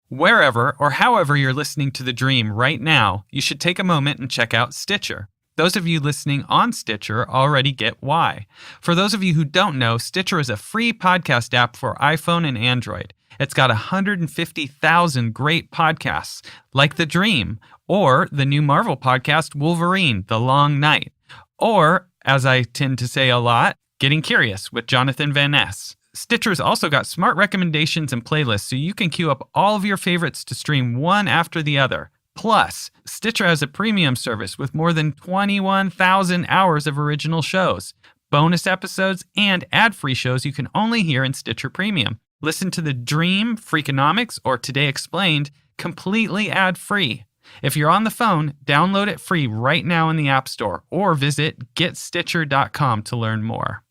Wherever or however you're listening to The Dream right now, you should take a moment and check out Stitcher. Those of you listening on Stitcher already get why. For those of you who don't know, Stitcher is a free podcast app for iPhone and Android. It's got 150,000 great podcasts, like The Dream, or the new Marvel podcast Wolverine, The Long Night, or, as I tend to say a lot, Getting Curious with Jonathan Van Ness. Stitcher's also got smart recommendations and playlists so you can queue up all of your favorites to stream one after the other. Plus, Stitcher has a premium service with more than 21,000 hours of original shows, bonus episodes, and ad-free shows you can only hear in Stitcher Premium. Listen to The Dream, Freakonomics, or Today Explained completely ad-free. If you're on the phone, download it free right now in the App Store or visit getstitcher.com to learn more.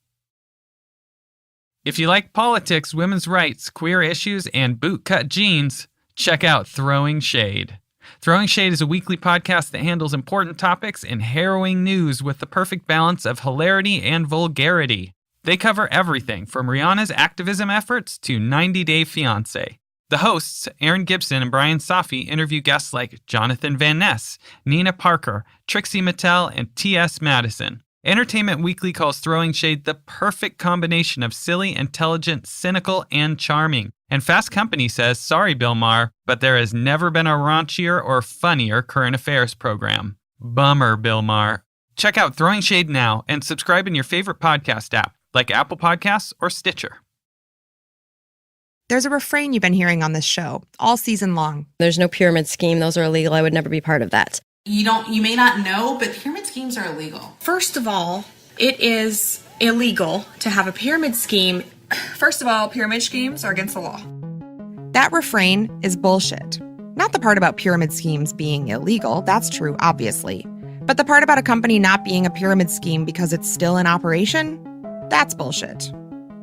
If you like politics, women's rights, queer issues, and bootcut jeans, check out Throwing Shade. Throwing Shade is a weekly podcast that handles important topics and harrowing news with the perfect balance of hilarity and vulgarity. They cover everything from Rihanna's activism efforts to 90 Day Fiancé. The hosts, Aaron Gibson and Brian Safi, interview guests like Jonathan Van Ness, Nina Parker, Trixie Mattel, and T.S. Madison. Entertainment Weekly calls Throwing Shade the perfect combination of silly, intelligent, cynical, and charming. And Fast Company says, sorry, Bill Maher, but there has never been a raunchier or funnier current affairs program. Bummer, Bill Maher. Check out Throwing Shade now and subscribe in your favorite podcast app, like Apple Podcasts or Stitcher. There's a refrain you've been hearing on this show all season long. There's no pyramid scheme. Those are illegal. I would never be part of that. You may not know, but pyramid schemes are illegal. First of all, it is illegal to have a pyramid scheme. First of all, pyramid schemes are against the law. That refrain is bullshit. Not the part about pyramid schemes being illegal. That's true, obviously. But the part about a company not being a pyramid scheme because it's still in operation? That's bullshit.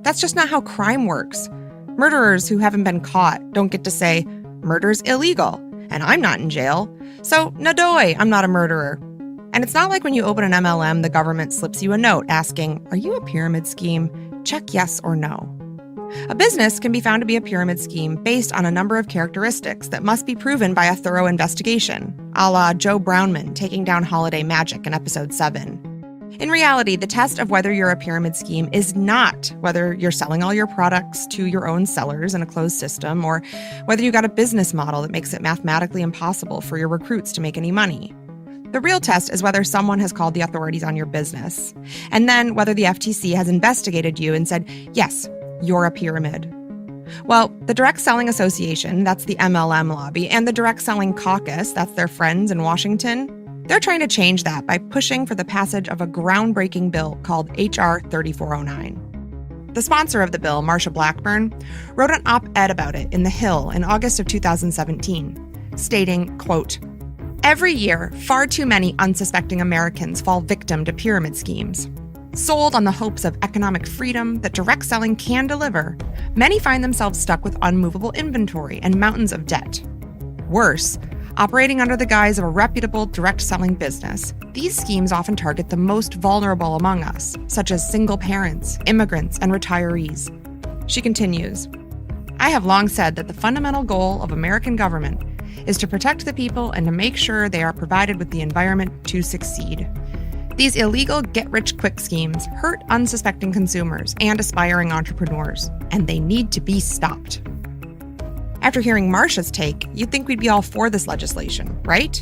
That's just not how crime works. Murderers who haven't been caught don't get to say, murder's illegal, and I'm not in jail, so nadoy, I'm not a murderer. And it's not like when you open an MLM, the government slips you a note asking, are you a pyramid scheme? Check yes or no. A business can be found to be a pyramid scheme based on a number of characteristics that must be proven by a thorough investigation, a la Joe Brownman taking down Holiday Magic in episode 7. In reality, the test of whether you're a pyramid scheme is not whether you're selling all your products to your own sellers in a closed system or whether you got a business model that makes it mathematically impossible for your recruits to make any money. The real test is whether someone has called the authorities on your business, and then whether the FTC has investigated you and said, yes, you're a pyramid. Well, the Direct Selling Association, that's the MLM lobby, and the Direct Selling Caucus, that's their friends in Washington, they're trying to change that by pushing for the passage of a groundbreaking bill called H.R. 3409. The sponsor of the bill, Marsha Blackburn, wrote an op-ed about it in The Hill in August of 2017, stating, quote, every year, far too many unsuspecting Americans fall victim to pyramid schemes. Sold on the hopes of economic freedom that direct selling can deliver, many find themselves stuck with unmovable inventory and mountains of debt. Worse, operating under the guise of a reputable direct selling business, these schemes often target the most vulnerable among us, such as single parents, immigrants, and retirees. She continues, I have long said that the fundamental goal of American government is to protect the people and to make sure they are provided with the environment to succeed. These illegal get-rich-quick schemes hurt unsuspecting consumers and aspiring entrepreneurs, and they need to be stopped. After hearing Marsha's take, you'd think we'd be all for this legislation, right?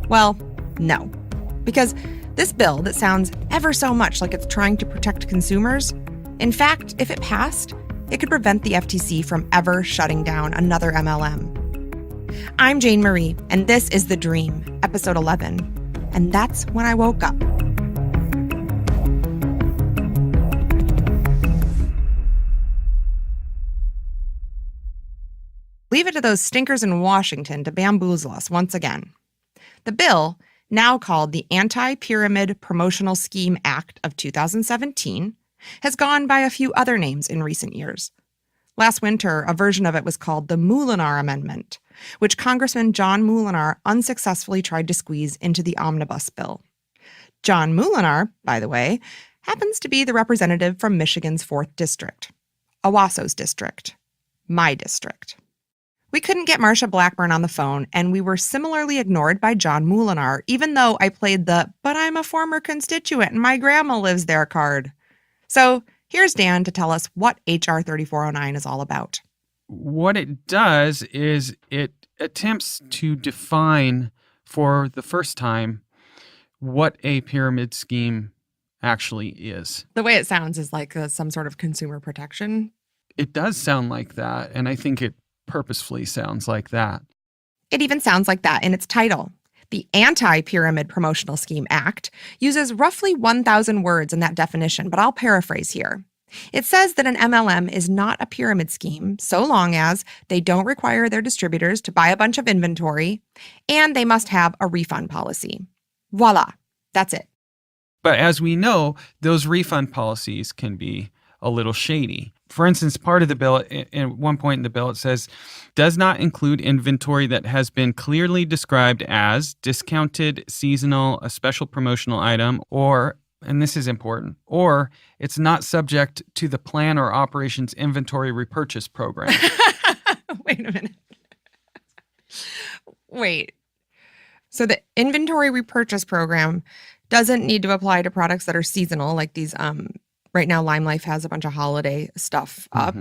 Well, no. Because this bill that sounds ever so much like it's trying to protect consumers, in fact, if it passed, it could prevent the FTC from ever shutting down another MLM. I'm Jane Marie, and this is The Dream, episode 11. And that's when I woke up. Leave it to those stinkers in Washington to bamboozle us once again. The bill, now called the Anti-Pyramid Promotional Scheme Act of 2017, has gone by a few other names in recent years. Last winter, a version of it was called the Moolenaar Amendment, which Congressman John Moolenaar unsuccessfully tried to squeeze into the omnibus bill. John Moolenaar, by the way, happens to be the representative from Michigan's 4th District, Owasso's district, my district. We couldn't get Marsha Blackburn on the phone, and we were similarly ignored by John Moulinar, even though I played the "but I'm a former constituent and my grandma lives there" card. So here's Dan to tell us what H.R. 3409 is all about. What it does is it attempts to define for the first time what a pyramid scheme actually is. The way it sounds is like some sort of consumer protection. It does sound like that, and I think it purposefully sounds like that. It even sounds like that in its title. The Anti-Pyramid Promotional Scheme Act uses roughly 1,000 words in that definition, but I'll paraphrase here. It says that an MLM is not a pyramid scheme so long as they don't require their distributors to buy a bunch of inventory and they must have a refund policy. Voila, that's it. But as we know, those refund policies can be a little shady. For instance, part of the bill, at one point in the bill, it says, does not include inventory that has been clearly described as discounted, seasonal, a special promotional item, or, and this is important, or it's not subject to the plan or operations inventory repurchase program. Wait a minute. Wait. So the inventory repurchase program doesn't need to apply to products that are seasonal, like these right now Lime Life has a bunch of holiday stuff up,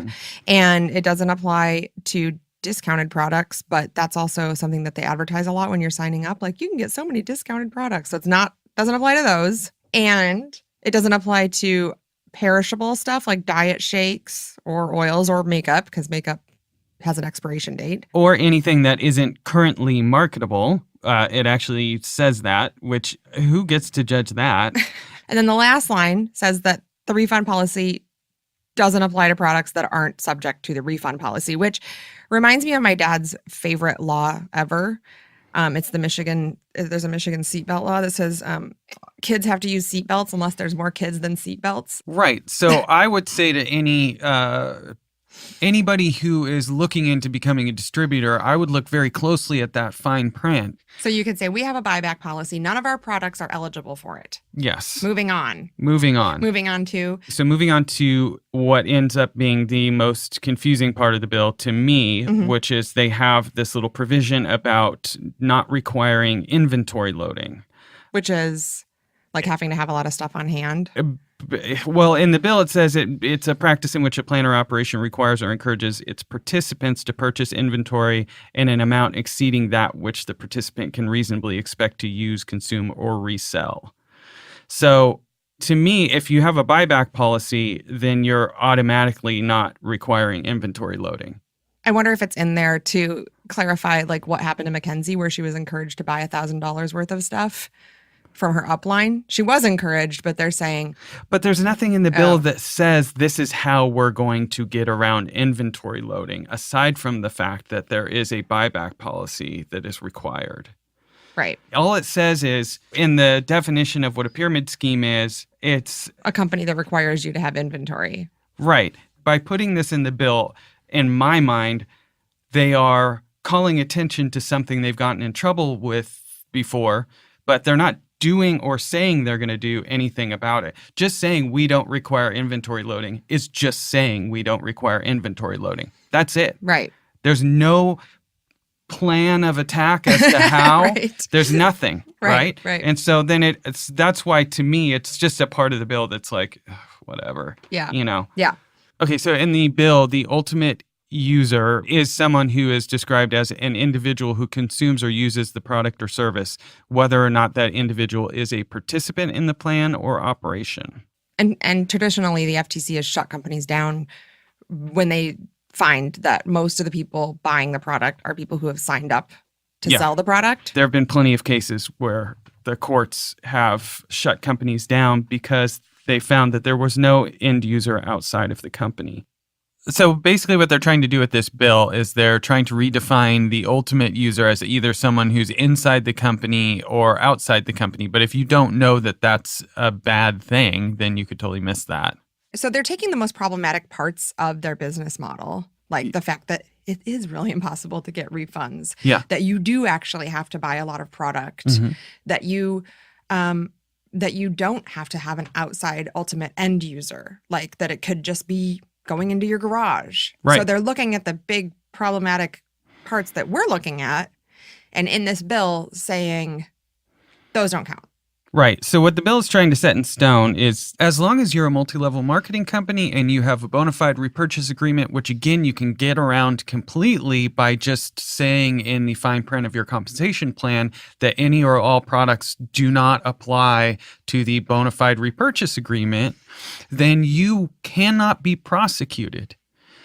and it doesn't apply to discounted products, but that's also something that they advertise a lot when you're signing up. Like, you can get so many discounted products. So doesn't apply to those. And it doesn't apply to perishable stuff like diet shakes or oils or makeup, because makeup has an expiration date. Or anything that isn't currently marketable. It actually says that, which who gets to judge that? And then the last line says that the refund policy doesn't apply to products that aren't subject to the refund policy, which reminds me of my dad's favorite law ever. It's there's a Michigan seatbelt law that says kids have to use seatbelts unless there's more kids than seatbelts. Right. So I would say to anybody who is looking into becoming a distributor, I would look very closely at that fine print. So you could say, we have a buyback policy. None of our products are eligible for it. Yes. Moving on. Moving on to what ends up being the most confusing part of the bill to me, which is they have this little provision about not requiring inventory loading. Which is like having to have a lot of stuff on hand. Well, in the bill, it says it's a practice in which a plan or operation requires or encourages its participants to purchase inventory in an amount exceeding that which the participant can reasonably expect to use, consume, or resell. So to me, if you have a buyback policy, then you're automatically not requiring inventory loading. I wonder if it's in there to clarify like what happened to Mackenzie, where she was encouraged to buy $1,000 worth of stuff from her upline. She was encouraged, but they're saying... But there's nothing in the bill that says this is how we're going to get around inventory loading, aside from the fact that there is a buyback policy that is required. Right. All it says is, in the definition of what a pyramid scheme is, it's... a company that requires you to have inventory. Right. By putting this in the bill, in my mind, they are calling attention to something they've gotten in trouble with before, but they're not doing or saying they're going to do anything about it. Just saying we don't require inventory loading is just saying we don't require inventory loading. That's it. Right. There's no plan of attack as to how. Right. There's nothing. Right. And so then that's why, to me, it's just a part of the bill that's like, ugh, whatever. Yeah. You know? Yeah. Okay, so in the bill, the ultimate user is someone who is described as an individual who consumes or uses the product or service, whether or not that individual is a participant in the plan or operation. And traditionally, the FTC has shut companies down when they find that most of the people buying the product are people who have signed up to sell the product. There have been plenty of cases where the courts have shut companies down because they found that there was no end user outside of the company. So basically what they're trying to do with this bill is they're trying to redefine the ultimate user as either someone who's inside the company or outside the company. But if you don't know that that's a bad thing, then you could totally miss that. So they're taking the most problematic parts of their business model, like the fact that it is really impossible to get refunds, that you do actually have to buy a lot of product, that you don't have to have an outside ultimate end user, like that it could just be going into your garage. Right. So they're looking at the big problematic parts that we're looking at and in this bill saying those don't count. Right. So what the bill is trying to set in stone is as long as you're a multi-level marketing company and you have a bona fide repurchase agreement, which again, you can get around completely by just saying in the fine print of your compensation plan that any or all products do not apply to the bona fide repurchase agreement, then you cannot be prosecuted.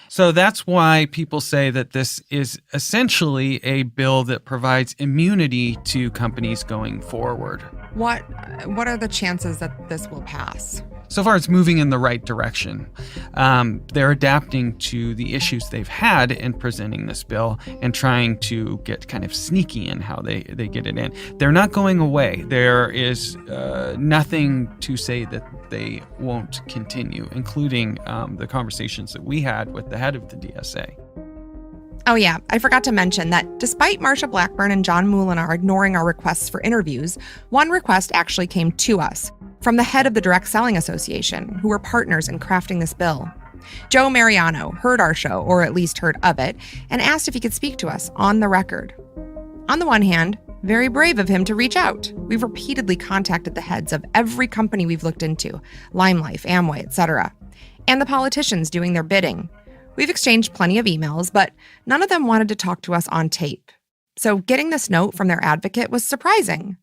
So that's why people say that this is essentially a bill that provides immunity to companies going forward. What are the chances that this will pass? So far, it's moving in the right direction. They're adapting to the issues they've had in presenting this bill and trying to get kind of sneaky in how they get it in. They're not going away. There is nothing to say that they won't continue, including the conversations that we had with the head of the DSA. Oh yeah, I forgot to mention that despite Marsha Blackburn and John Moulinar ignoring our requests for interviews, one request actually came to us from the head of the Direct Selling Association, who were partners in crafting this bill. Joe Mariano heard our show, or at least heard of it, and asked if he could speak to us on the record. On the one hand, very brave of him to reach out. We've repeatedly contacted the heads of every company we've looked into, LimeLife, Amway, etc., and the politicians doing their bidding. We've exchanged plenty of emails, but none of them wanted to talk to us on tape. So getting this note from their advocate was surprising.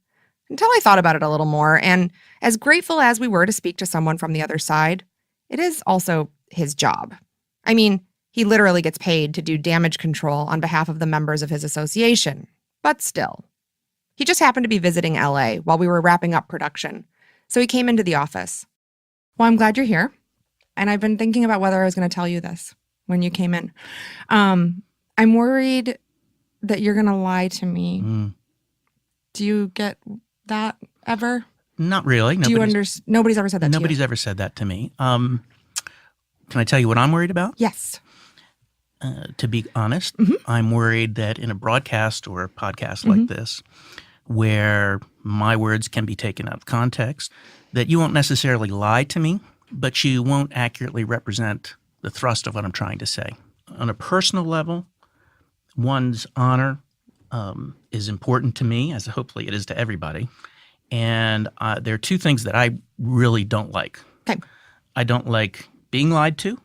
Until I thought about it a little more, and as grateful as we were to speak to someone from the other side, it is also his job. I mean, he literally gets paid to do damage control on behalf of the members of his association, but still. He just happened to be visiting LA while we were wrapping up production, so he came into the office. Well, I'm glad you're here, and I've been thinking about whether I was going to tell you this when you came in. I'm worried that you're going to lie to me. Do you get that ever? Not really. Do you understand? Nobody's ever said that Nobody's to you. ever said that to me. Can I tell you what I'm worried about? Yes. To be honest, I'm worried that in a broadcast or a podcast like this, where my words can be taken out of context, that you won't necessarily lie to me, but you won't accurately represent the thrust of what I'm trying to say. On a personal level, one's honor is important to me, as hopefully it is to everybody. And there are two things that I really don't like. Okay. I don't like being lied to,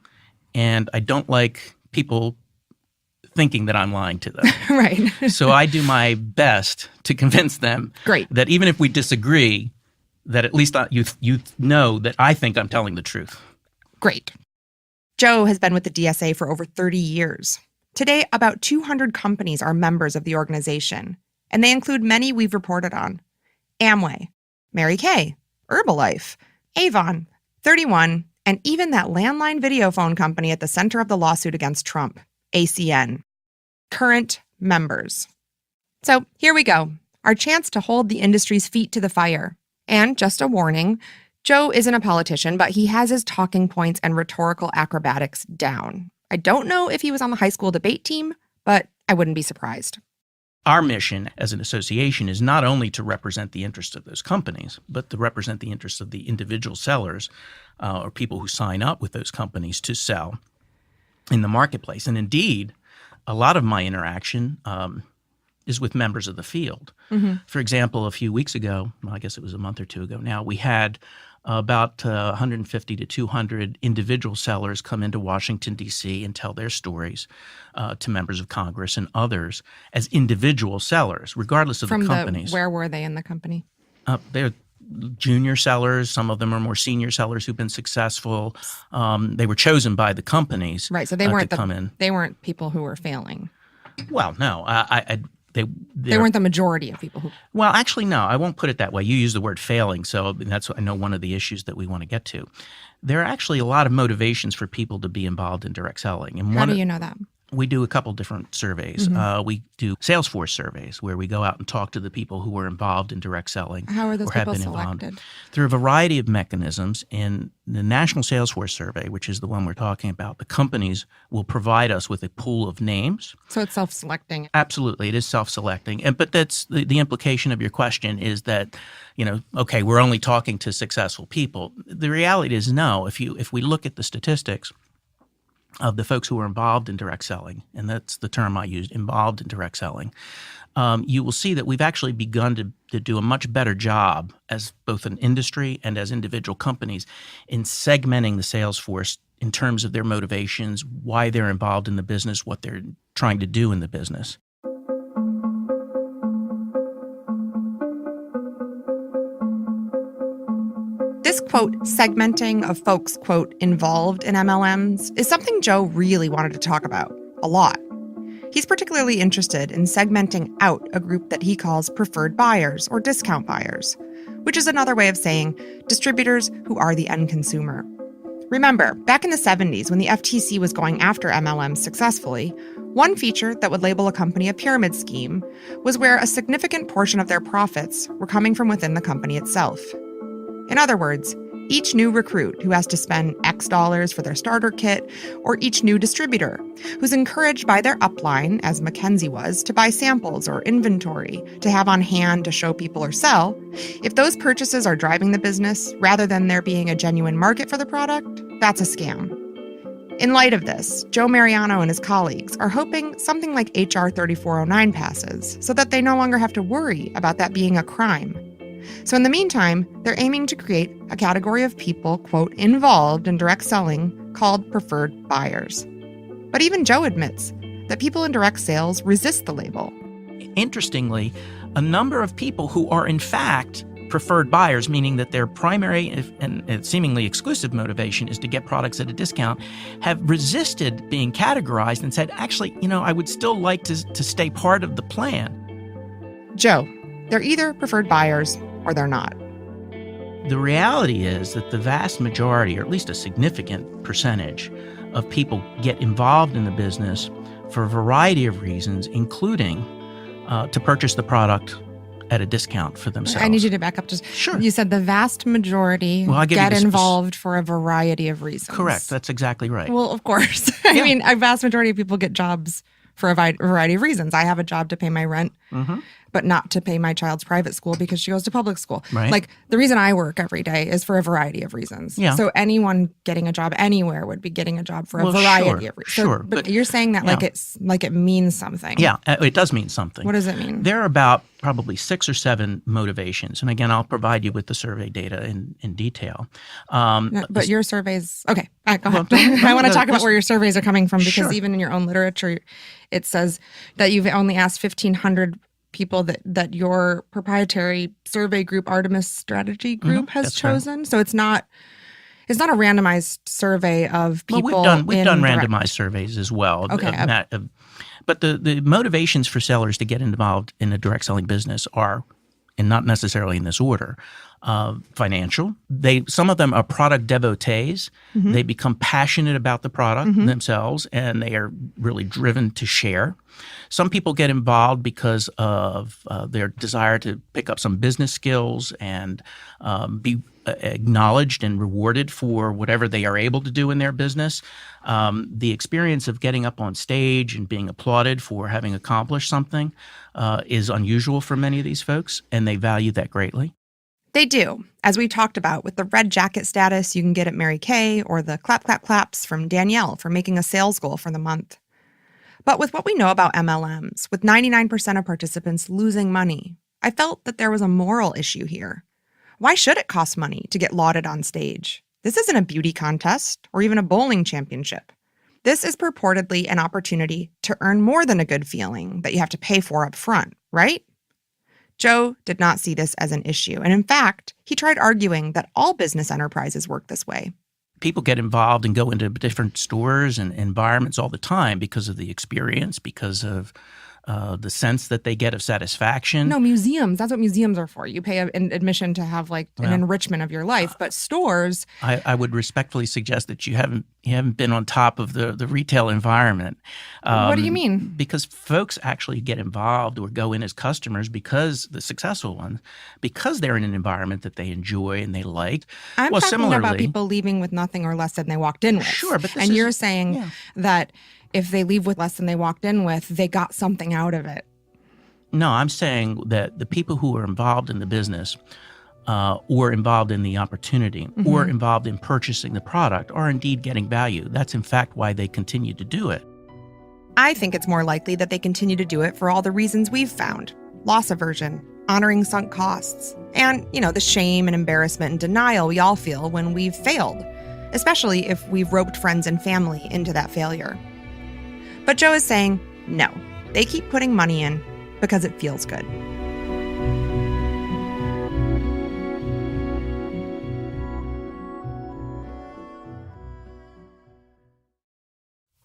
and I don't like people thinking that I'm lying to them. Right. So I do my best to convince them Great. that even if we disagree, that at least you know that I think I'm telling the truth. Great. Joe has been with the DSA for over 30 years. Today, about 200 companies are members of the organization, and they include many we've reported on. Amway, Mary Kay, Herbalife, Avon, 31, and even that landline video phone company at the center of the lawsuit against Trump, ACN. Current members. So here we go, our chance to hold the industry's feet to the fire. And just a warning, Joe isn't a politician, but he has his talking points and rhetorical acrobatics down. I don't know if he was on the high school debate team, but I wouldn't be surprised. Our mission as an association is not only to represent the interests of those companies, but to represent the interests of the individual sellers or people who sign up with those companies to sell in the marketplace. And indeed, a lot of my interaction is with members of the field. For example, a few weeks ago, well, I guess it was a month or two ago now, we had about 150 to 200 individual sellers come into Washington, D.C. and tell their stories to members of Congress and others as individual sellers, regardless of the companies. Where were they in the company? They're junior sellers. Some of them are more senior sellers who've been successful. They were chosen by the companies Right, so they weren't to come in. They weren't people who were failing. Well, no. They weren't the majority of people who... Well, actually, no. I won't put it that way. You use the word failing, so that's I know one of the issues that we want to get to. There are actually a lot of motivations for people to be involved in direct selling. And How do you know that? We do a couple different surveys. We do Salesforce surveys where we go out and talk to the people who were involved in direct selling. How are those or have people been involved. selected? Through a variety of mechanisms. In the National Salesforce Survey, which is the one we're talking about, the companies will provide us with a pool of names. So it's self-selecting. Absolutely, it is self-selecting. But that's the implication of your question is that, okay, we're only talking to successful people. The reality is no. If we look at the statistics, of the folks who are involved in direct selling, and that's the term I used, involved in direct selling, you will see that we've actually begun to do a much better job as both an industry and as individual companies in segmenting the sales force in terms of their motivations, why they're involved in the business, what they're trying to do in the business. This, quote, segmenting of folks, quote, involved in MLMs is something Joe really wanted to talk about a lot. He's particularly interested in segmenting out a group that he calls preferred buyers or discount buyers, which is another way of saying distributors who are the end consumer. Remember, back in the 70s when the FTC was going after MLMs successfully, one feature that would label a company a pyramid scheme was where a significant portion of their profits were coming from within the company itself. In other words, each new recruit who has to spend X dollars for their starter kit, or each new distributor who's encouraged by their upline, as McKenzie was, to buy samples or inventory to have on hand to show people or sell, if those purchases are driving the business rather than there being a genuine market for the product, that's a scam. In light of this, Joe Mariano and his colleagues are hoping something like HR 3409 passes so that they no longer have to worry about that being a crime. So in the meantime, they're aiming to create a category of people, quote, involved in direct selling called preferred buyers. But even Joe admits that people in direct sales resist the label. Interestingly, a number of people who are in fact preferred buyers, meaning that their primary and seemingly exclusive motivation is to get products at a discount, have resisted being categorized and said, actually, I would still like to stay part of the plan. Joe, they're either preferred buyers or they're not. The reality is that the vast majority, or at least a significant percentage, of people get involved in the business for a variety of reasons, including to purchase the product at a discount for themselves. I need you to back up just. Sure. You said the vast majority get involved for a variety of reasons. Correct. That's exactly right. Well, of course. I mean, a vast majority of people get jobs for a variety of reasons. I have a job to pay my rent, but not to pay my child's private school because she goes to public school. Right. Like, the reason I work every day is for a variety of reasons. Yeah. So anyone getting a job anywhere would be getting a job for a variety of reasons. Sure. But you're saying that like it means something. Yeah, it does mean something. What does it mean? There are about probably 6 or 7 motivations. And again, I'll provide you with the survey data in detail. But your surveys, okay, go ahead. I want to talk about where your surveys are coming from because even in your own literature, it says that you've only asked 1,500 people that your proprietary survey group, Artemis Strategy Group, has chosen. Right. So it's not a randomized survey of people. Well, we've done randomized surveys as well. Okay. But the motivations for sellers to get involved in a direct selling business are, and not necessarily in this order, financial. Some of them are product devotees. They become passionate about the product themselves, and they are really driven to share. Some people get involved because of their desire to pick up some business skills and be acknowledged and rewarded for whatever they are able to do in their business. The experience of getting up on stage and being applauded for having accomplished something is unusual for many of these folks, and they value that greatly. They do. As we talked about with the red jacket status you can get at Mary Kay or the clap, clap, claps from Danielle for making a sales goal for the month. But with what we know about MLMs, with 99% of participants losing money, I felt that there was a moral issue here. Why should it cost money to get lauded on stage? This isn't a beauty contest or even a bowling championship. This is purportedly an opportunity to earn more than a good feeling that you have to pay for up front, right? Joe did not see this as an issue, and in fact, he tried arguing that all business enterprises work this way. People get involved and go into different stores and environments all the time because of the experience, because of the sense that they get of satisfaction. No, museums. That's what museums are for. You pay an admission to have an enrichment of your life. But stores, I would respectfully suggest that you haven't been on top of the retail environment. What do you mean? Because folks actually get involved or go in as customers because the successful ones, because they're in an environment that they enjoy and they like. I'm talking about people leaving with nothing or less than they walked in with. Sure, but you're saying that if they leave with less than they walked in with, they got something out of it. No, I'm saying that the people who are involved in the business or involved in the opportunity, or involved in purchasing the product, are indeed getting value. That's in fact why they continue to do it. I think it's more likely that they continue to do it for all the reasons we've found: loss aversion, honoring sunk costs, and, the shame and embarrassment and denial we all feel when we've failed, especially if we've roped friends and family into that failure. But Joe is saying, no, they keep putting money in because it feels good.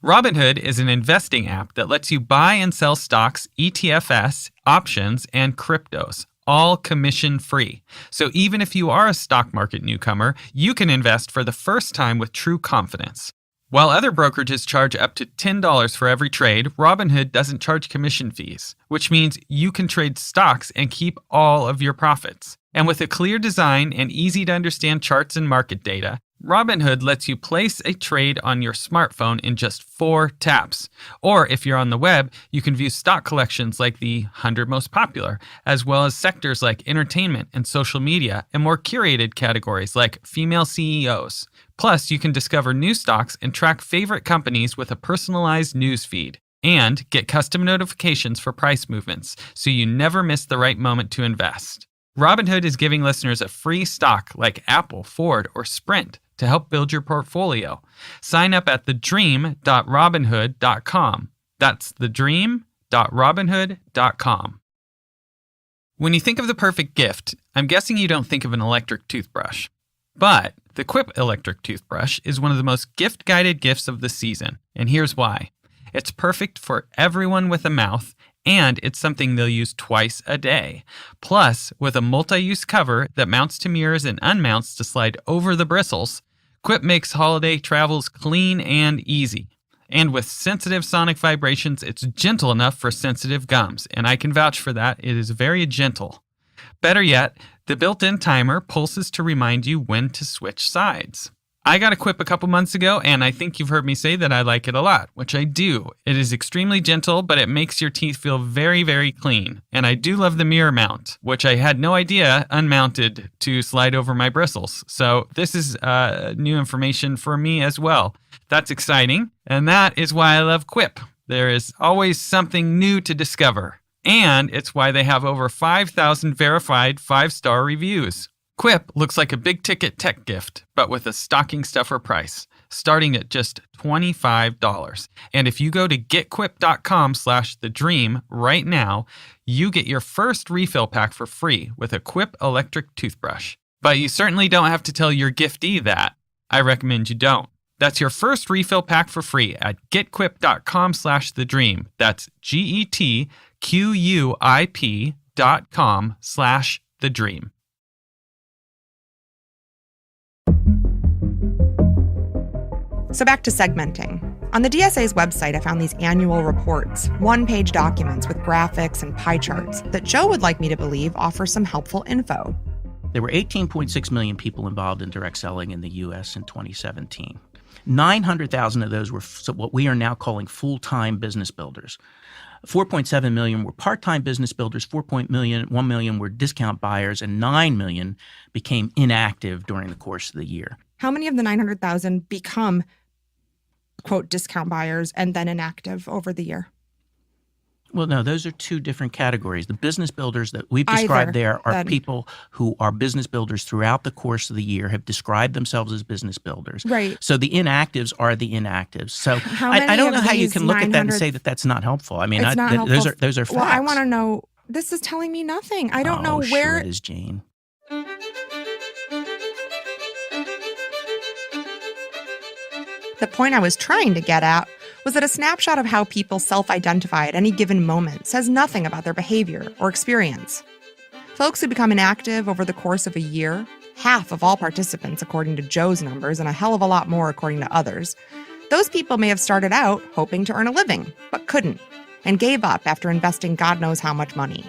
Robinhood is an investing app that lets you buy and sell stocks, ETFs, options, and cryptos, all commission-free. So even if you are a stock market newcomer, you can invest for the first time with true confidence. While other brokerages charge up to $10 for every trade, Robinhood doesn't charge commission fees, which means you can trade stocks and keep all of your profits. And with a clear design and easy-to-understand charts and market data, Robinhood lets you place a trade on your smartphone in just 4 taps. Or if you're on the web, you can view stock collections like the 100 most popular, as well as sectors like entertainment and social media, and more curated categories like female CEOs. Plus, you can discover new stocks and track favorite companies with a personalized news feed, and get custom notifications for price movements, so you never miss the right moment to invest. Robinhood is giving listeners a free stock like Apple, Ford, or Sprint to help build your portfolio. Sign up at thedream.robinhood.com. That's thedream.robinhood.com. When you think of the perfect gift, I'm guessing you don't think of an electric toothbrush. But the Quip electric toothbrush is one of the most gift-guided gifts of the season, and here's why. It's perfect for everyone with a mouth, and it's something they'll use twice a day. Plus, with a multi-use cover that mounts to mirrors and unmounts to slide over the bristles, Quip makes holiday travels clean and easy. And with sensitive sonic vibrations, it's gentle enough for sensitive gums, and I can vouch for that. It is very gentle. Better yet, the built-in timer pulses to remind you when to switch sides. I got a Quip a couple months ago, and I think you've heard me say that I like it a lot, which I do. It is extremely gentle, but it makes your teeth feel very, very clean. And I do love the mirror mount, which I had no idea unmounted to slide over my bristles. So this is new information for me as well. That's exciting, and that is why I love Quip. There is always something new to discover. And it's why they have over 5,000 verified 5-star reviews. Quip looks like a big-ticket tech gift, but with a stocking stuffer price, starting at just $25. And if you go to getquip.com/thedream right now, you get your first refill pack for free with a Quip electric toothbrush. But you certainly don't have to tell your giftee that. I recommend you don't. That's your first refill pack for free at getquip.com/thedream. That's GETQUIP.com/thedream. So back to segmenting. On the DSA's website, I found these annual reports, one-page documents with graphics and pie charts that Joe would like me to believe offer some helpful info. There were 18.6 million people involved in direct selling in the U.S. in 2017. 900,000 of those were what we are now calling full-time business builders. 4.7 million were part-time business builders, 1 million were discount buyers, and 9 million became inactive during the course of the year. How many of the 900,000 become, quote, discount buyers and then inactive over the year? Well, no, those are two different categories. The business builders that we've described there are people who are business builders throughout the course of the year, have described themselves as business builders. Right. So the inactives are the inactives. So I don't know how you can look at that and say that that's not helpful. I mean, those are facts. Well, I want to know, this is telling me nothing. I don't know where. Sure it is, Jane. The point I was trying to get at was that a snapshot of how people self-identify at any given moment says nothing about their behavior or experience. Folks who become inactive over the course of a year, half of all participants according to Joe's numbers and a hell of a lot more according to others, those people may have started out hoping to earn a living, but couldn't, and gave up after investing God knows how much money.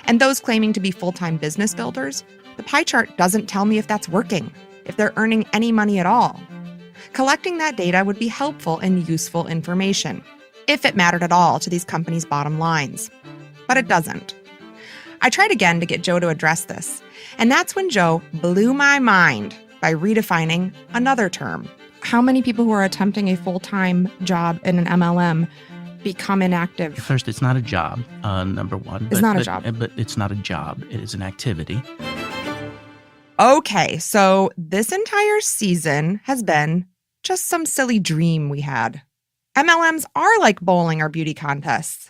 And those claiming to be full-time business builders, the pie chart doesn't tell me if that's working, if they're earning any money at all. Collecting that data would be helpful and useful information, if it mattered at all to these companies' bottom lines. But it doesn't. I tried again to get Joe to address this, and that's when Joe blew my mind by redefining another term. How many people who are attempting a full-time job in an MLM become inactive? First, it's not a job, number one. It's not a job. But it's not a job. It is an activity. Okay, so this entire season has been just some silly dream we had. MLMs are like bowling or beauty contests.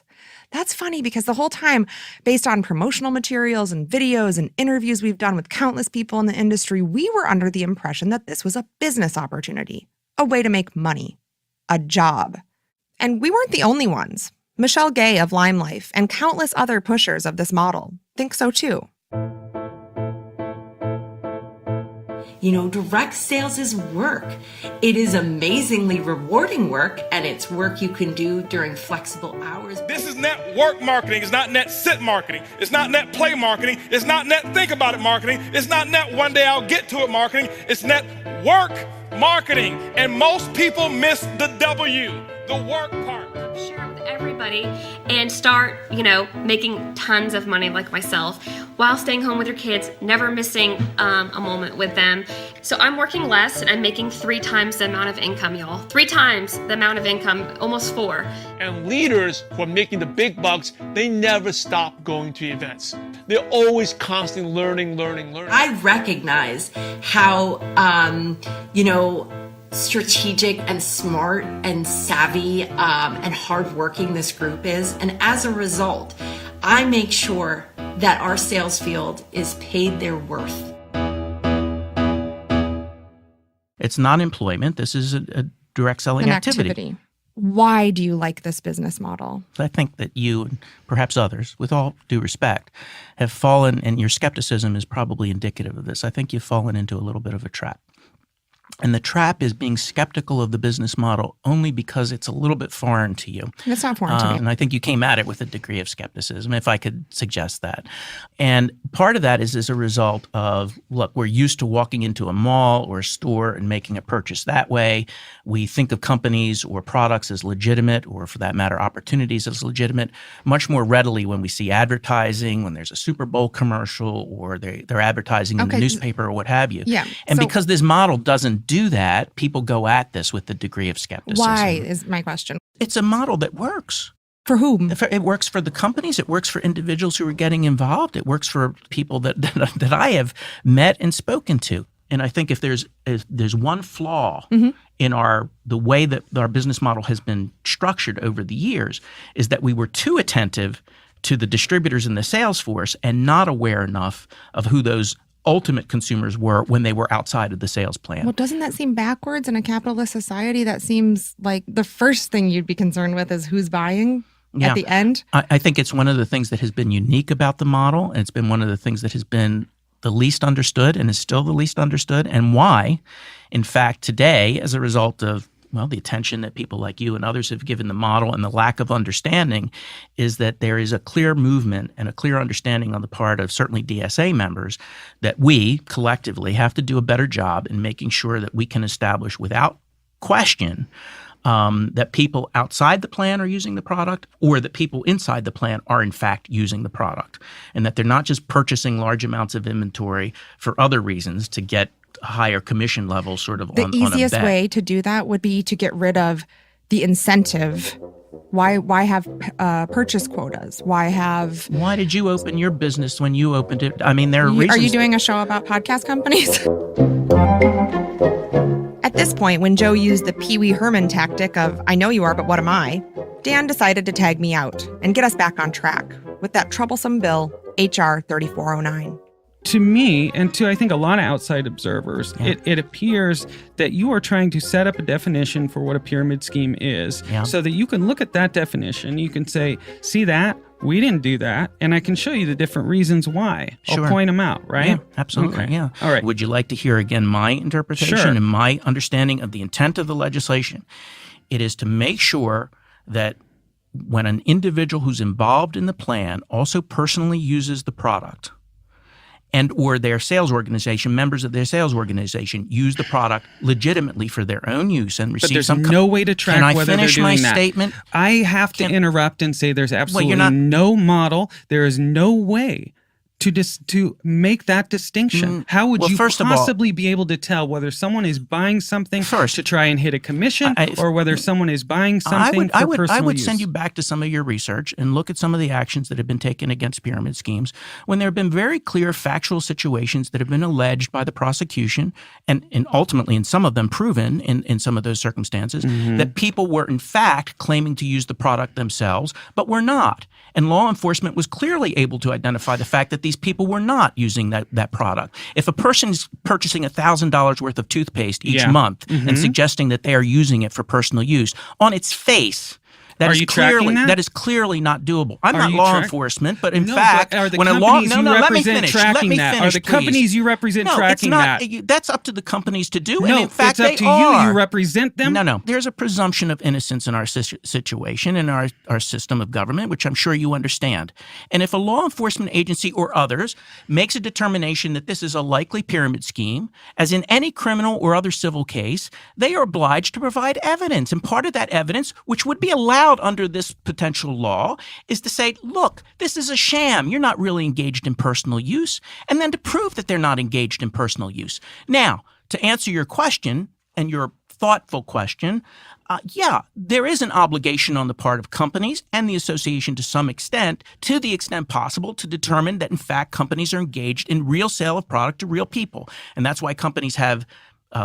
That's funny because the whole time, based on promotional materials and videos and interviews we've done with countless people in the industry, we were under the impression that this was a business opportunity, a way to make money, a job. And we weren't the only ones. Michelle Gay of Lime Life and countless other pushers of this model think so too. You know, direct sales is work. It is amazingly rewarding work, and it's work you can do during flexible hours. This is network marketing. It's not net sit marketing. It's not net play marketing. It's not net think about it marketing. It's not net one day I'll get to it marketing. It's net work marketing. And most people miss the W, the work part. Share with everybody and start, making tons of money like myself while staying home with your kids, never missing a moment with them. So I'm working less and I'm making 3 times the amount of income, y'all. 3 times the amount of income, almost 4. And leaders who are making the big bucks, they never stop going to events. They're always constantly learning. I recognize how, strategic and smart and savvy and hardworking this group is. And as a result, I make sure that our sales field is paid their worth. It's not employment. This is a direct selling activity. Why do you like this business model? I think that you, and perhaps others, with all due respect, have fallen, and your skepticism is probably indicative of this. I think you've fallen into a little bit of a trap. And the trap is being skeptical of the business model only because it's a little bit foreign to you. It's not foreign to me. And I think you came at it with a degree of skepticism, if I could suggest that. And part of that is as a result of, look, we're used to walking into a mall or a store and making a purchase that way. We think of companies or products as legitimate, or for that matter, opportunities as legitimate, much more readily when we see advertising, when there's a Super Bowl commercial, or they're advertising in the newspaper or what have you. Yeah. And because this model doesn't do that, people go at this with a degree of skepticism. Why is my question. It's a model that works. For whom? It works for the companies. It works for individuals who are getting involved. It works for people that I have met and spoken to. And I think if there's one flaw in the way that our business model has been structured over the years, is that we were too attentive to the distributors in the sales force and not aware enough of who those ultimate consumers were when they were outside of the sales plan. Well, doesn't that seem backwards in a capitalist society? That seems like the first thing you'd be concerned with is who's buying at the end. I think it's one of the things that has been unique about the model, and it's been one of the things that has been the least understood and is still the least understood, and why, in fact, today, as a result of the attention that people like you and others have given the model and the lack of understanding, is that there is a clear movement and a clear understanding on the part of certainly DSA members that we collectively have to do a better job in making sure that we can establish without question that people outside the plan are using the product, or that people inside the plan are in fact using the product, and that they're not just purchasing large amounts of inventory for other reasons to get higher commission levels sort of on a bet. The easiest way to do that would be to get rid of the incentive. Why have purchase quotas? Why did you open your business when you opened it? I mean, there are reasons. Are you doing a show about podcast companies? At this point, when Joe used the Pee Wee Herman tactic of, I know you are, but what am I? Dan decided to tag me out and get us back on track with that troublesome bill, HR 3409. To me, and to I think a lot of outside observers, it appears that you are trying to set up a definition for what a pyramid scheme is, so that you can look at that definition, you can say, see that? We didn't do that, and I can show you the different reasons why. Sure. I'll point them out, right? Yeah, absolutely, Okay. yeah. All right. Would you like to hear again my interpretation and my understanding of the intent of the legislation? It is to make sure that when an individual who's involved in the plan also personally uses the product, and or their sales organization, members of their sales organization, use the product legitimately for their own use and receive some. But there's no way to track whether they're doing that. Can I finish my statement? I have to interrupt and say there's absolutely no model. There is no way to make that distinction? How would Well, you first of all- possibly be able to tell whether someone is buying something First, to try and hit a commission or whether someone is buying something I for would personal use? send you back to some of your research and look at some of the actions that have been taken against pyramid schemes when there have been very clear factual situations that have been alleged by the prosecution and ultimately in some of them proven in some of those circumstances that people were in fact claiming to use the product themselves, but were not. And law enforcement was clearly able to identify the fact that these people were not using that product. If a person is purchasing $1,000 worth of toothpaste each month and suggesting that they are using it for personal use, on its face, Are you tracking that? that is clearly not doable. I'm Are not you law track- enforcement, but in No, fact, but are the when a law companies no you no let me represent finish. Let tracking me that? finish. Are the please. companies you represent no, tracking it's not, that? That's up to the companies to do. No, and in fact, it's up they to are. you. You represent them. No. There's a presumption of innocence in our situation, in our system of government, which I'm sure you understand. And if a law enforcement agency or others makes a determination that this is a likely pyramid scheme, as in any criminal or other civil case, they are obliged to provide evidence. And part of that evidence, which would be allowed under this potential law, is to say, look, this is a sham. You're not really engaged in personal use. And then to prove that they're not engaged in personal use. Now, to answer your question and your thoughtful question, there is an obligation on the part of companies and the association to some extent, to the extent possible, to determine that in fact companies are engaged in real sale of product to real people. And that's why companies have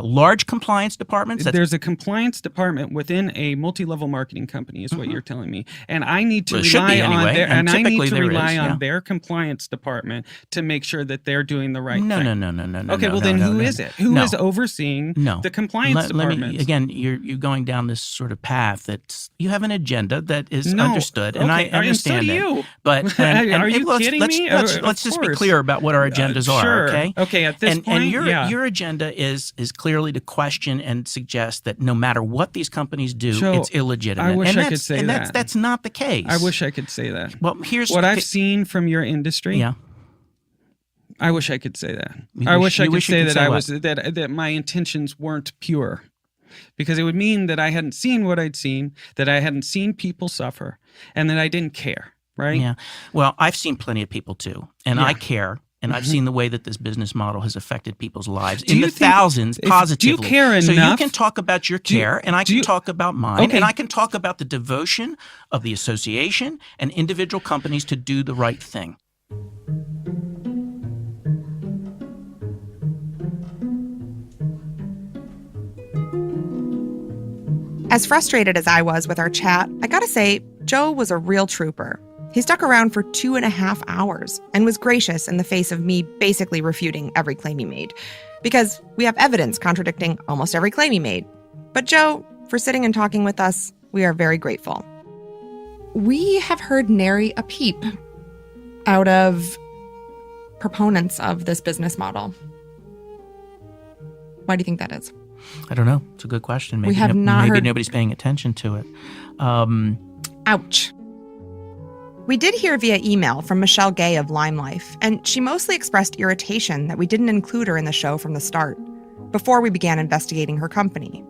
large compliance departments. There's a compliance department within a multi-level marketing company, is what you're telling me, and I need to Well, it should be rely on anyway, their and I need typically to there rely is, on yeah. their compliance department to make sure that they're doing the right thing. No. Okay, well then who is it? Who is overseeing the compliance department? Again, you're going down this sort of path that you have an agenda that is No. understood, and I Okay, understand and so do that. you. But Are you kidding me? Let's just be clear about what our agendas are. Sure. Okay. Okay. At this point, and yeah. your agenda is clearly to question and suggest that no matter what these companies do, Joe, it's illegitimate. I wish and I could say that. That's not the case. I wish I could say that. Well, here's what I've seen from your industry. Yeah. I wish I could say that. You I wish- wish I you could wish you say could that say I what? was that my intentions weren't pure. Because it would mean that I hadn't seen what I'd seen, that I hadn't seen people suffer, and that I didn't care, right? Yeah. Well, I've seen plenty of people too, and I care. And I've seen the way that this business model has affected people's lives in the thousands positively. Do you care So you enough? can talk about your care, and I can talk about mine, Okay. and I can talk about the devotion of the association and individual companies to do the right thing. As frustrated as I was with our chat, I gotta say, Joe was a real trooper. He stuck around for 2.5 hours and was gracious in the face of me basically refuting every claim he made. Because we have evidence contradicting almost every claim he made. But Joe, for sitting and talking with us, we are very grateful. We have heard nary a peep out of proponents of this business model. Why do you think that is? I don't know. It's a good question. Maybe, have not maybe heard- nobody's paying attention to it. Ouch. We did hear via email from Michelle Gay of Lime Life, and she mostly expressed irritation that we didn't include her in the show from the start, before we began investigating her company.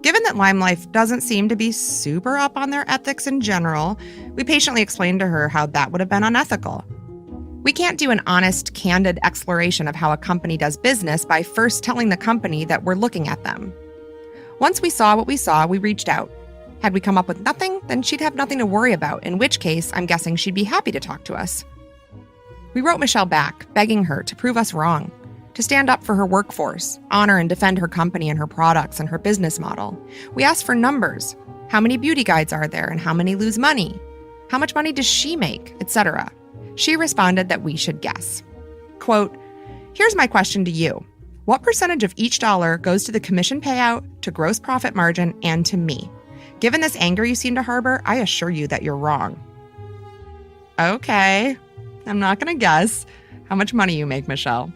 Given that Lime Life doesn't seem to be super up on their ethics in general, we patiently explained to her how that would have been unethical. We can't do an honest, candid exploration of how a company does business by first telling the company that we're looking at them. Once we saw what we saw, we reached out. Had we come up with nothing, then she'd have nothing to worry about, in which case I'm guessing she'd be happy to talk to us. We wrote Michelle back, begging her to prove us wrong, to stand up for her workforce, honor and defend her company and her products and her business model. We asked for numbers. How many beauty guides are there and how many lose money? How much money does she make, etc.? She responded that we should guess. Quote, "Here's my question to you. What percentage of each dollar goes to the commission payout, to gross profit margin, and to me? Given this anger you seem to harbor, I assure you that you're wrong." Okay, I'm not going to guess how much money you make, Michelle.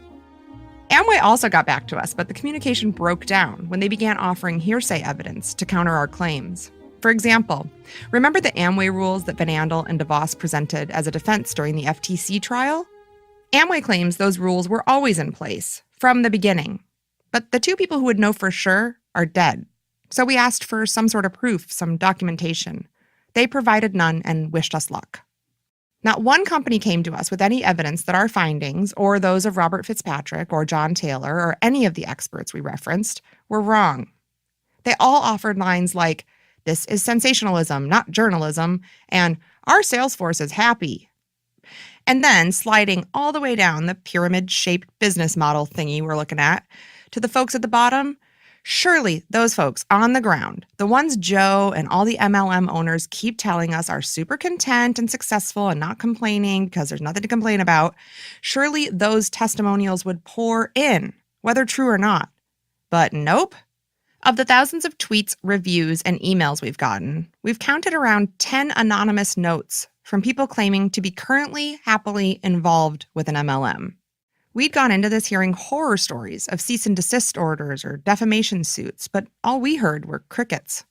Amway also got back to us, but the communication broke down when they began offering hearsay evidence to counter our claims. For example, remember the Amway rules that Van Andel and DeVos presented as a defense during the FTC trial? Amway claims those rules were always in place, from the beginning. But the two people who would know for sure are dead. So we asked for some sort of proof, some documentation. They provided none and wished us luck. Not one company came to us with any evidence that our findings, or those of Robert Fitzpatrick or John Taylor or any of the experts we referenced, were wrong. They all offered lines like, "This is sensationalism, not journalism," and "Our sales force is happy." And then, sliding all the way down the pyramid-shaped business model thingy we're looking at, to the folks at the bottom, surely those folks on the ground, the ones Joe and all the MLM owners keep telling us are super content and successful and not complaining because there's nothing to complain about, surely those testimonials would pour in, whether true or not. But nope. Of the thousands of tweets, reviews, and emails we've gotten, we've counted around 10 anonymous notes from people claiming to be currently happily involved with an MLM. We'd gone into this hearing horror stories of cease and desist orders or defamation suits, but all we heard were crickets.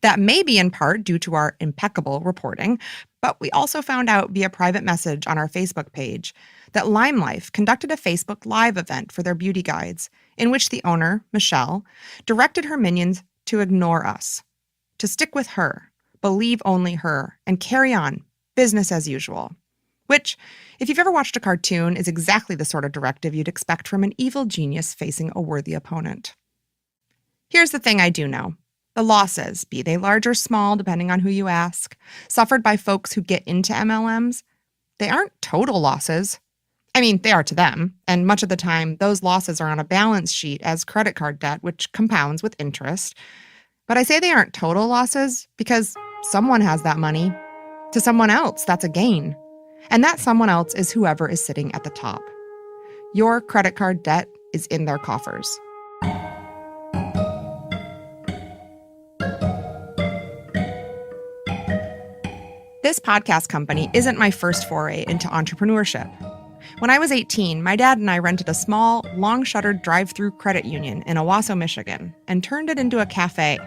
That may be in part due to our impeccable reporting, but we also found out via private message on our Facebook page that LimeLife conducted a Facebook Live event for their beauty guides, in which the owner, Michelle, directed her minions to ignore us, to stick with her, believe only her, and carry on, business as usual. Which, if you've ever watched a cartoon, is exactly the sort of directive you'd expect from an evil genius facing a worthy opponent. Here's the thing I do know. The losses, be they large or small, depending on who you ask, suffered by folks who get into MLMs, they aren't total losses. I mean, they are to them, and much of the time, those losses are on a balance sheet as credit card debt, which compounds with interest. But I say they aren't total losses because someone has that money. To someone else, that's a gain. And that someone else is whoever is sitting at the top. Your credit card debt is in their coffers. This podcast company isn't my first foray into entrepreneurship. When I was 18, my dad and I rented a small, long-shuttered drive-through credit union in Owasso, Michigan, and turned it into a cafe.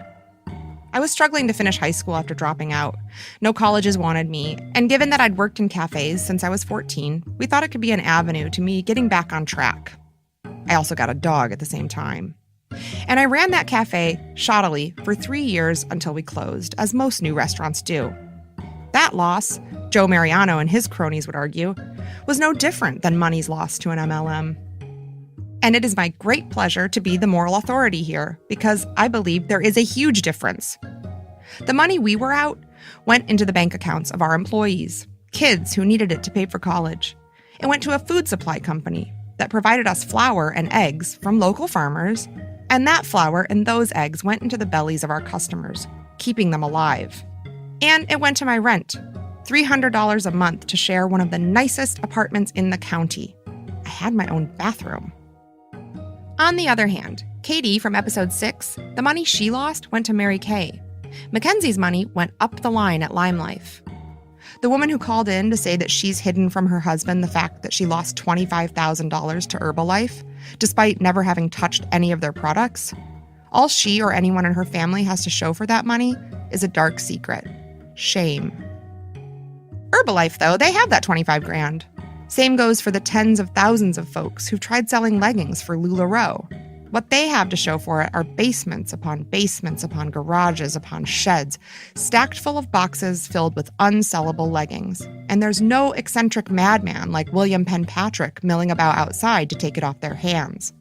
I was struggling to finish high school after dropping out. No colleges wanted me, and given that I'd worked in cafes since I was 14, we thought it could be an avenue to me getting back on track. I also got a dog at the same time. And I ran that cafe shoddily for 3 years until we closed, as most new restaurants do. That loss, Joe Mariano and his cronies would argue, was no different than money's loss to an MLM. And it is my great pleasure to be the moral authority here, because I believe there is a huge difference. The money we were out went into the bank accounts of our employees, kids who needed it to pay for college. It went to a food supply company that provided us flour and eggs from local farmers, and that flour and those eggs went into the bellies of our customers, keeping them alive. And it went to my rent, $300 a month to share one of the nicest apartments in the county. I had my own bathroom. On the other hand, Katie from episode 6, the money she lost went to Mary Kay. Mackenzie's money went up the line at LimeLife. The woman who called in to say that she's hidden from her husband the fact that she lost $25,000 to Herbalife, despite never having touched any of their products, all she or anyone in her family has to show for that money is a dark secret. Shame. Herbalife, though, they have that $25,000. Same goes for the tens of thousands of folks who've tried selling leggings for LuLaRoe. What they have to show for it are basements upon garages upon sheds, stacked full of boxes filled with unsellable leggings. And there's no eccentric madman like William Penn Patrick milling about outside to take it off their hands.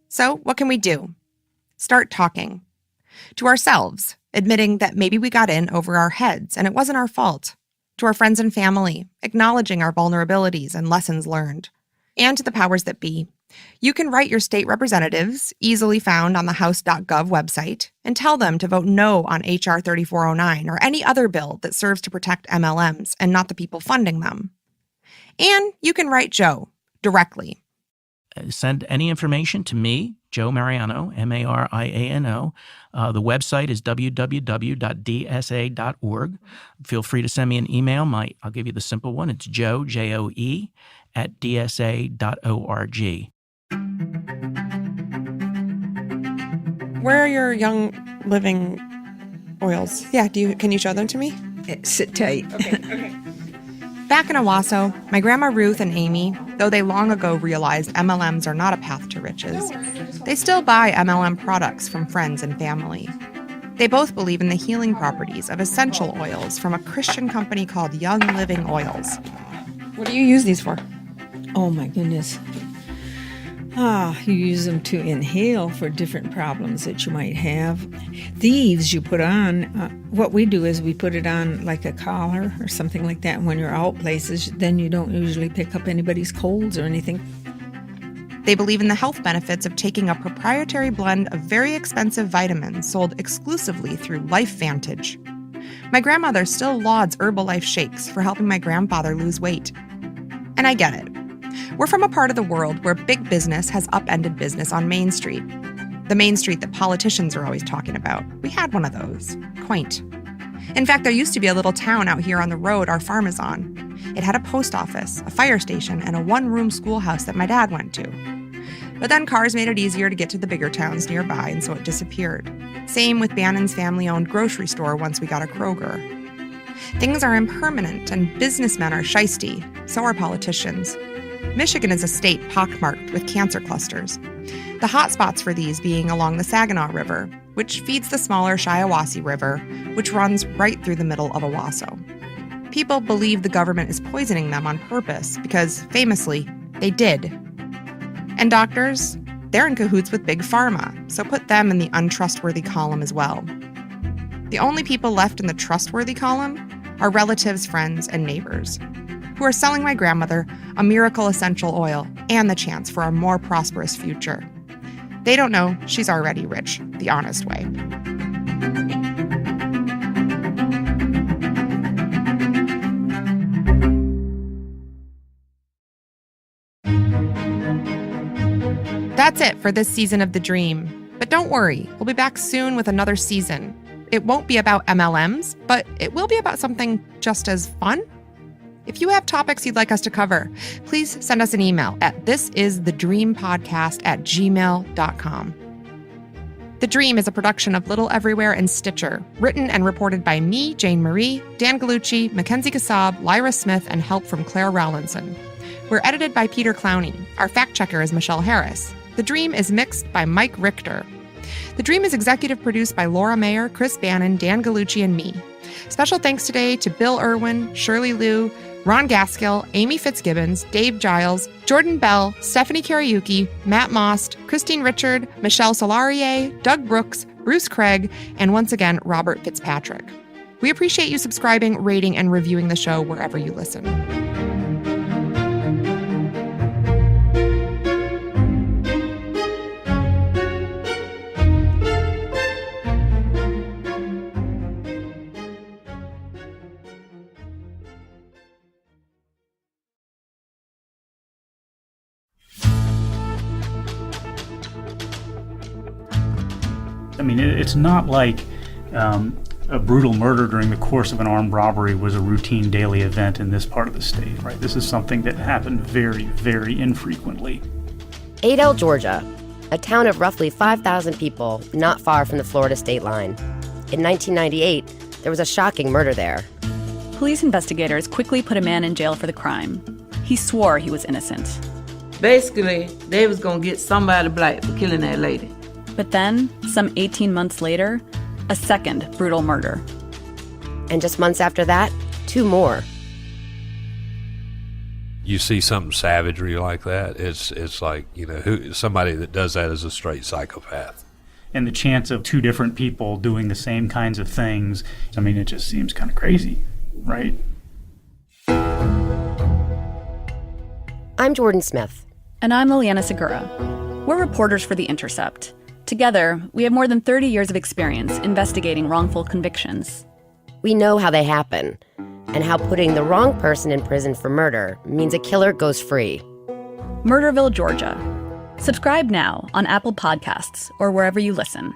So what can we do? Start talking. To ourselves, admitting that maybe we got in over our heads and it wasn't our fault. To our friends and family, acknowledging our vulnerabilities and lessons learned. And to the powers that be, you can write your state representatives, easily found on the House.gov website, and tell them to vote no on H.R. 3409 or any other bill that serves to protect MLMs and not the people funding them. And you can write Joe directly. Send any information to me, Joe Mariano, Mariano. The website is www.dsa.org. Feel free to send me an email. I'll give you the simple one. It's Joe, Joe, @dsa.org. Where are your Young Living oils? Yeah, can you show them to me? Sit tight. Okay. Back in Owasso, my grandma Ruth and Amy, though they long ago realized MLMs are not a path to riches, they still buy MLM products from friends and family. They both believe in the healing properties of essential oils from a Christian company called Young Living Oils. What do you use these for? Oh my goodness. You use them to inhale for different problems that you might have. These you put on, what we do is we put it on like a collar or something like that. And when you're out places, then you don't usually pick up anybody's colds or anything. They believe in the health benefits of taking a proprietary blend of very expensive vitamins sold exclusively through LifeVantage. My grandmother still lauds Herbalife shakes for helping my grandfather lose weight. And I get it. We're from a part of the world where big business has upended business on Main Street. The Main Street that politicians are always talking about. We had one of those. Quaint. In fact, there used to be a little town out here on the road our farm is on. It had a post office, a fire station, and a one-room schoolhouse that my dad went to. But then cars made it easier to get to the bigger towns nearby, and so it disappeared. Same with Bannon's family-owned grocery store once we got a Kroger. Things are impermanent, and businessmen are shisty. So are politicians. Michigan is a state pockmarked with cancer clusters. The hotspots for these being along the Saginaw River, which feeds the smaller Shiawassee River, which runs right through the middle of Owasso. People believe the government is poisoning them on purpose because, famously, they did. And doctors, they're in cahoots with Big Pharma, so put them in the untrustworthy column as well. The only people left in the trustworthy column are relatives, friends, and neighbors, who are selling my grandmother a miracle essential oil and the chance for a more prosperous future. They don't know she's already rich the honest way. That's it for this season of The Dream. But don't worry, we'll be back soon with another season. It won't be about MLMs, but it will be about something just as fun. If you have topics you'd like us to cover, please send us an email at thisisthedreampodcast@gmail.com. The Dream is a production of Little Everywhere and Stitcher, written and reported by me, Jane Marie, Dan Gallucci, Mackenzie Kassab, Lyra Smith, and help from Claire Rowlinson. We're edited by Peter Clowney. Our fact checker is Michelle Harris. The Dream is mixed by Mike Richter. The Dream is executive produced by Laura Mayer, Chris Bannon, Dan Gallucci, and me. Special thanks today to Bill Irwin, Shirley Liu, Ron Gaskill, Amy Fitzgibbons, Dave Giles, Jordan Bell, Stephanie Kariuki, Matt Most, Christine Richard, Michelle Solarier, Doug Brooks, Bruce Craig, and once again, Robert Fitzpatrick. We appreciate you subscribing, rating, and reviewing the show wherever you listen. I mean, it's not like a brutal murder during the course of an armed robbery was a routine daily event in this part of the state, right? This is something that happened very, very infrequently. Adel, Georgia, a town of roughly 5,000 people not far from the Florida state line. In 1998, there was a shocking murder there. Police investigators quickly put a man in jail for the crime. He swore he was innocent. Basically, they was gonna get somebody black for killing that lady. But then, some 18 months later, a second brutal murder. And just months after that, 2 more. You see something savagery like that, it's like, somebody that does that is a straight psychopath. And the chance of 2 different people doing the same kinds of things, I mean, it just seems kind of crazy, right? I'm Jordan Smith. And I'm Liliana Segura. We're reporters for The Intercept. Together, we have more than 30 years of experience investigating wrongful convictions. We know how they happen, and how putting the wrong person in prison for murder means a killer goes free. Murderville, Georgia. Subscribe now on Apple Podcasts or wherever you listen.